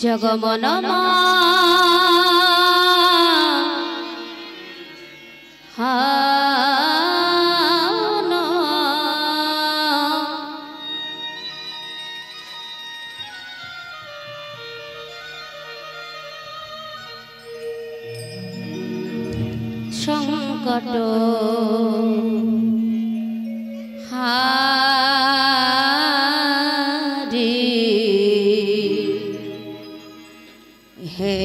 जगमनमा संकट हारी हे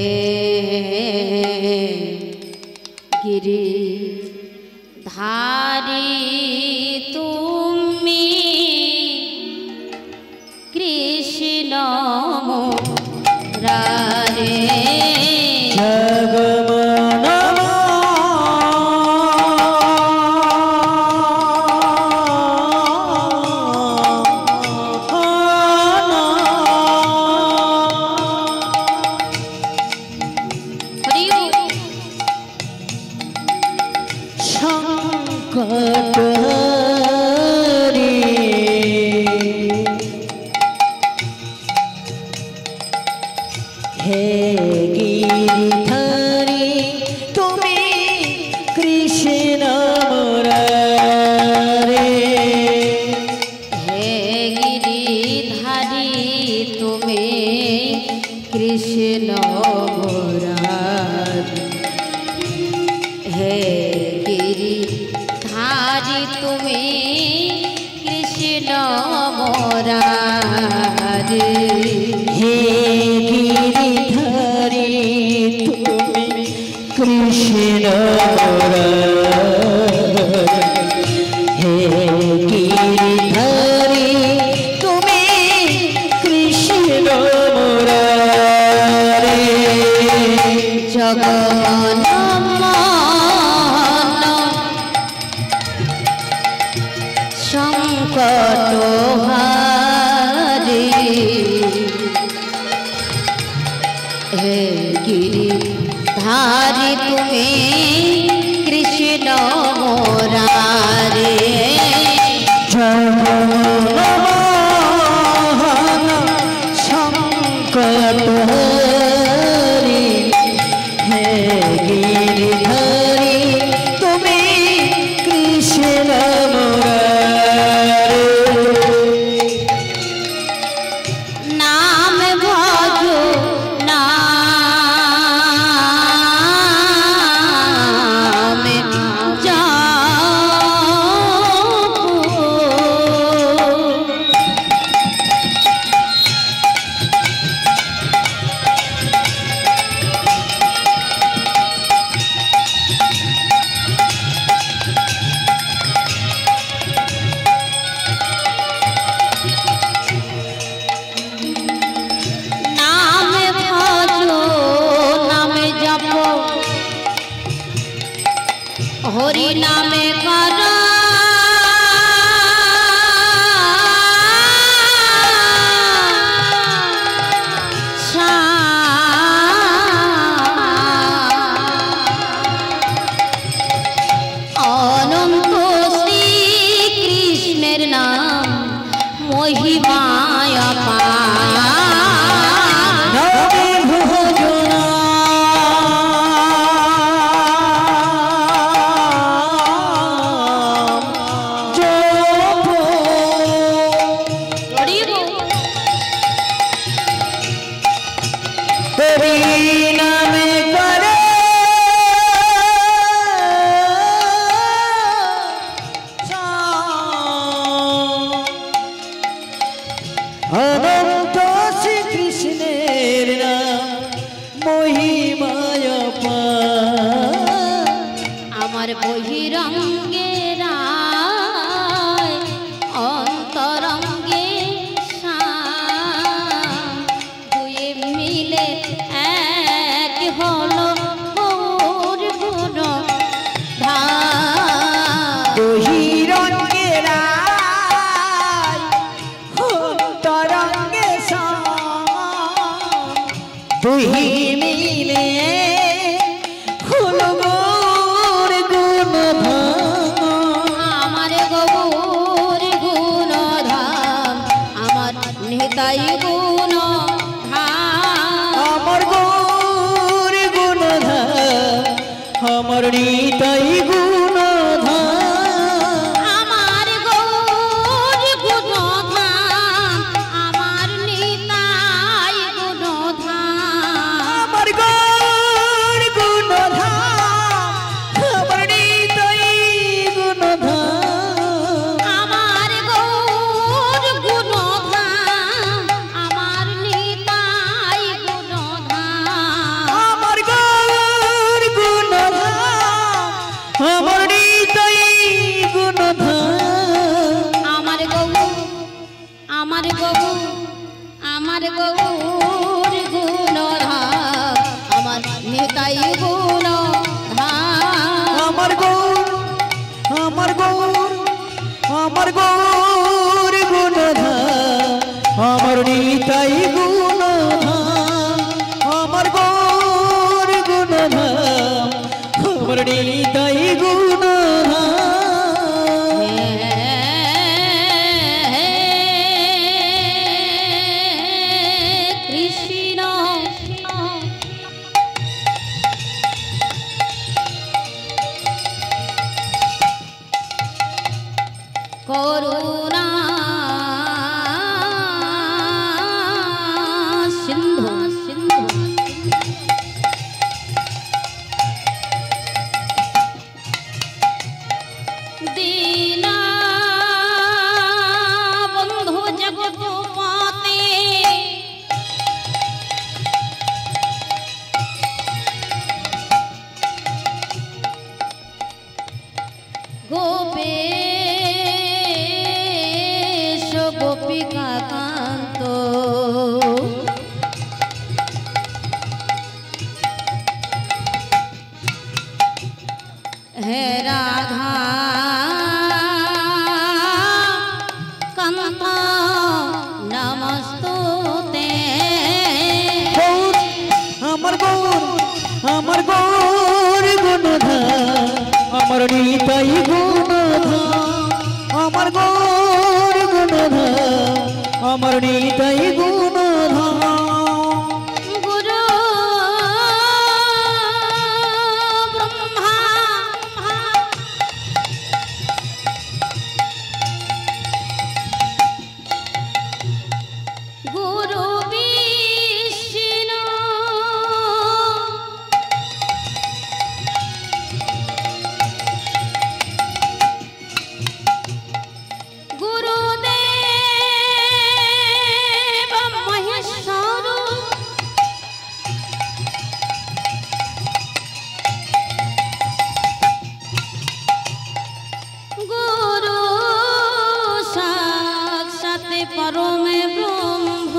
गिरिधारी तुमी कृष्ण मुरारे हरि नामे करा अनंत श्री कृष्णेर नाम महिमाया अनंत श्री कृष्णेर नाम महिमाया आमार बहिरंगे अंतरंगे दुए मिले एक हलो দুই মিলে হলো গৌর গুণধাম আমার গৌর গুণধাম আমার নিতাই গুণধাম নিতাই গুণধাম আমার গৌর গুণধাম আমার নিতাই গুণধাম আমার গৌর গুণধাম আমার নিতাই গুণধাম আমার গৌর গুণধাম আমার নিতাই গুণধাম আমার গৌর গুণধাম আমার নিতাই গুণধাম আমার গৌর আমার গৌর আমার গৌর গুণধাম আমার নিতাই গুণধাম আমার গৌর আমার গৌর আমার গৌর গুণধাম আমার নিতাই গুণধাম আমার গৌর গুণধাম আমার নিতাই গুণধাম কৃষ্ণ করুণা সিন্ধু সিন্ধু দীনা বন্ধু জগৎপতে গোপেশ গোপিকা কান্ত হে রাধা কান্ত নমস্তুতে গৌর আমার গৌর আমার গৌর গুণধাম আমার নিতাই গুণধাম আমার গৌর গুণধাম আমার নিতাই গুণধাম গুরু ব্রহ্মা গুরু বিষ্ণু গুরুদেব মহেশ্বর গুরু সাক্ষাৎ পরমে ব্রহ্ম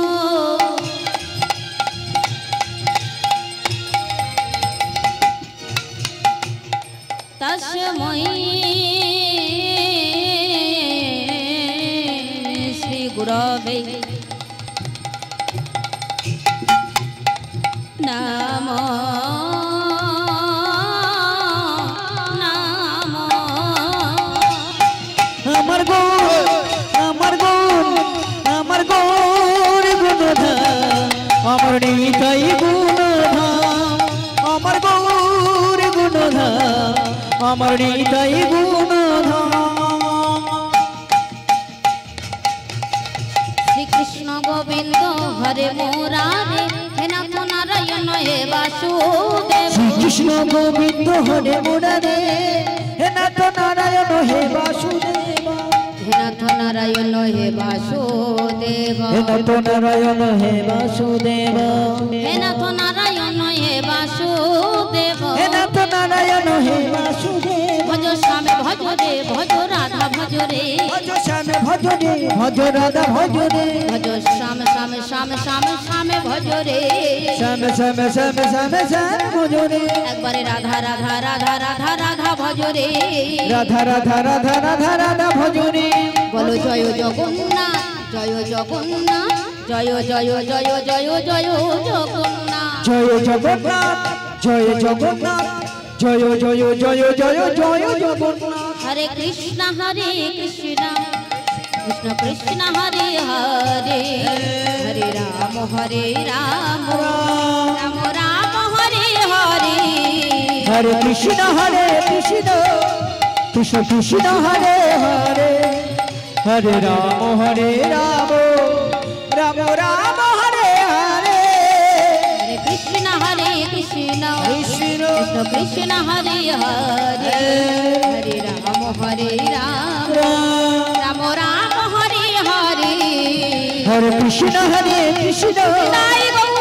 তস্मै শ্রী গুরবে নমো নমো আমার গৌর আমার গৌর আমার গৌর গুণধাম আমার নিতাই গুণধাম আমার গৌর গুণধাম আমার নিতাই গুণধাম শ্রীকৃষ্ণ গোবিন্দ হরে মুরারে হে নাথ নারায়ণ হে বাসুদেব শ্রীকৃষ্ণ গোবিন্দ হরে মুরারে হে নাথ নারায়ণ হে বাসুদেব হে নাথ নারায়ণ হে বাসুদেব হে নাথ নারায়ণ হে বাসুদেব হে নাথ নারায়ণ হে বাসুদেব হে নাথ নারায়ণ হে বাসুদেব ভজ স্বামী ভজ রে ভজ রাধা ভজ রে ভজ শ্যাম ভজ রে ভজ রাধা ভজ রে ভজ শ্যাম শ্যাম শ্যাম শ্যাম শ্যাম ভজ রে শ্যাম শ্যাম শ্যাম শ্যাম শ্যাম ভজ রে একবারে রাধা রাধা রাধা রাধা রাধা ভজ রে রাধা রাধা রাধা রাধা রাধা ভজ রে বলো জয় জগন্নাথ জয় জগন্নাথ জয় জয় জয় জয় জয় জগন্নাথ জয় জগন্নাথ জয় জগন্নাথ জয় জয় জয় জয় জয় জগন্নাথ হরে কৃষ্ণ কৃষ্ণ কৃষ্ণ হরে হরে হরে রাম রাম রাম রাম হরে হরে हरे कृष्ण कृष्ण कृष्ण हरे हरे हरे राम राम राम हरे हरे हरे कृष्ण कृष्ण कृष्ण हरे हरे हरे राम राम राम राम हरे हरे हरे कृष्ण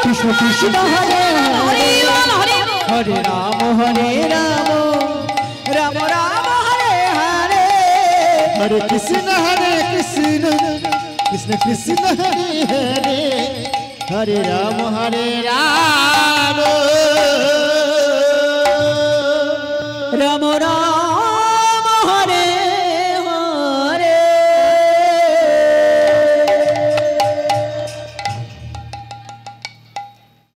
कृष्ण कृष्ण हरे हरे हरे राम राम राम हरे हरे हरे कृष्ण कृष्ण कृष्ण हरे हरे हरे राम राम राम